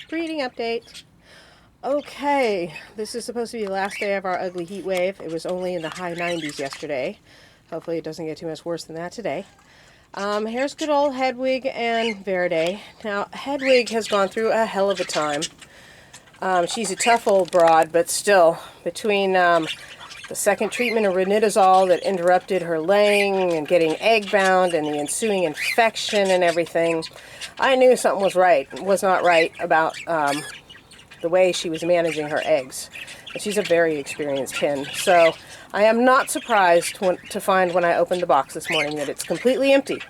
Breeding update. Okay, this is supposed to be the last day of our ugly heat wave. It was only in the high 90s yesterday. Hopefully it doesn't get too much worse than that today. Here's good old Hedwig and Verde. Now, Hedwig has gone through a hell of a time. She's a tough old broad, but still, between the second treatment of ranitazole that interrupted her laying and getting egg bound and the ensuing infection and everything, I knew something was not right about the way she was managing her eggs. And she's a very experienced hen, so I am not surprised to find when I opened the box this morning that it's completely empty.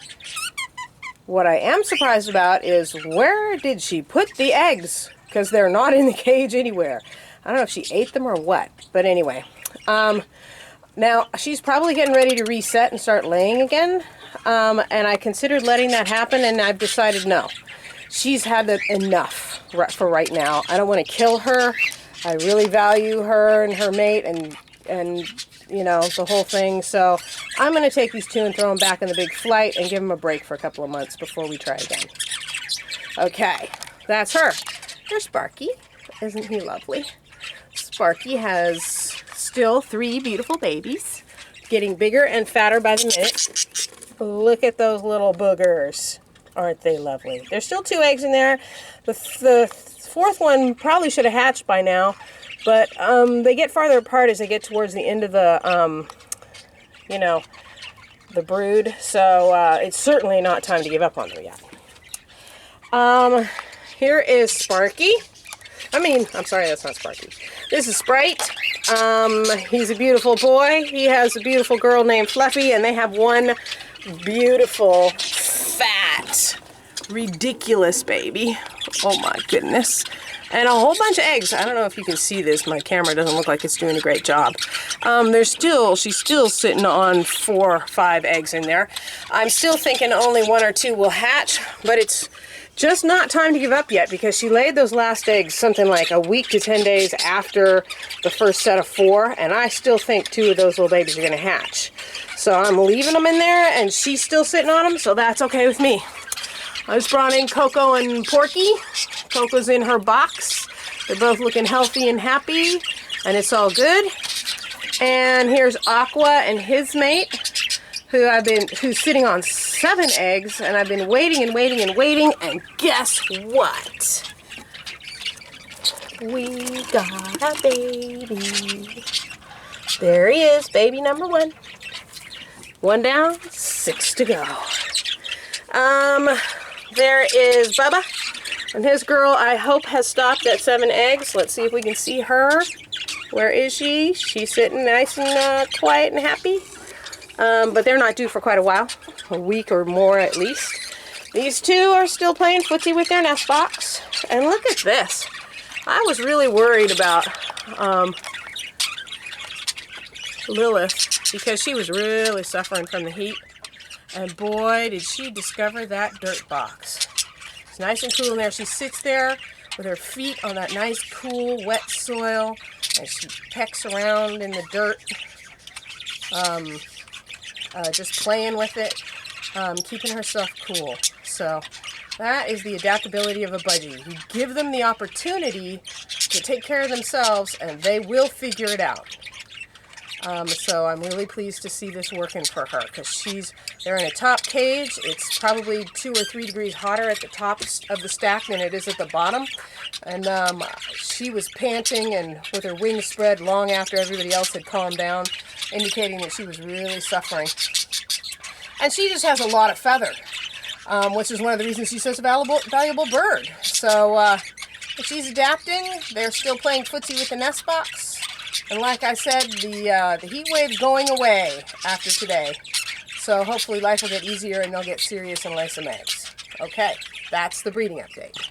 What I am surprised about is where did she put the eggs? Because they're not in the cage anywhere. I don't know if she ate them or what, but anyway. Now, she's probably getting ready to reset and start laying again, and I considered letting that happen, and I've decided no. She's had enough for right now. I don't want to kill her. I really value her and her mate and you know, the whole thing. So I'm going to take these two and throw them back in the big flight and give them a break for a couple of months before we try again. Okay, that's her. There's Sparky. Isn't he lovely? Sparky has still 3 beautiful babies, getting bigger and fatter by the minute. Look at those little boogers. Aren't they lovely? There's still 2 eggs in there. The 4th one probably should have hatched by now, but they get farther apart as they get towards the end of the, you know, the brood. So it's certainly not time to give up on them yet. Here is Sparky. I'm sorry, that's not Sparky. This is Sprite. He's a beautiful boy. He has a beautiful girl named Fluffy, and they have one beautiful, fat, ridiculous baby. Oh my goodness. And a whole bunch of eggs. I don't know if you can see this. My camera doesn't look like it's doing a great job. She's still sitting on 4 or 5 eggs in there. I'm still thinking only 1 or 2 will hatch, but it's just not time to give up yet because she laid those last eggs something like a week to 10 days after the first set of 4, and I still think 2 of those little babies are going to hatch. So I'm leaving them in there, and she's still sitting on them, so that's okay with me. I just brought in Coco and Porky. Coco's in her box. They're both looking healthy and happy, and it's all good. And here's Aqua and his mate, who's sitting on 7 eggs, and I've been waiting and waiting and waiting, and guess what? We got a baby. There he is, baby number 1. 1 down, 6 to go. There is Bubba, and his girl, I hope, has stopped at 7 eggs. Let's see if we can see her. Where is she? She's sitting nice and quiet and happy. But they're not due for quite a while, a week or more at least. These 2 are still playing footsie with their nest box. And look at this. I was really worried about Lilith because she was really suffering from the heat. And boy, did she discover that dirt box. It's nice and cool in there. She sits there with her feet on that nice, cool, wet soil, and she pecks around in the dirt, just playing with it, keeping herself cool. So that is the adaptability of a budgie. You give them the opportunity to take care of themselves, and they will figure it out. So I'm really pleased to see this working for her because they're in a top cage. It's probably 2 or 3 degrees hotter at the top of the stack than it is at the bottom. And she was panting and with her wings spread long after everybody else had calmed down, indicating that she was really suffering. And she just has a lot of feather, which is one of the reasons she's such a valuable bird. So she's adapting. They're still playing footsie with the nest box. And like I said, the heat wave's going away after today. So hopefully life will get easier and they'll get serious and lay some eggs. Okay, that's the breeding update.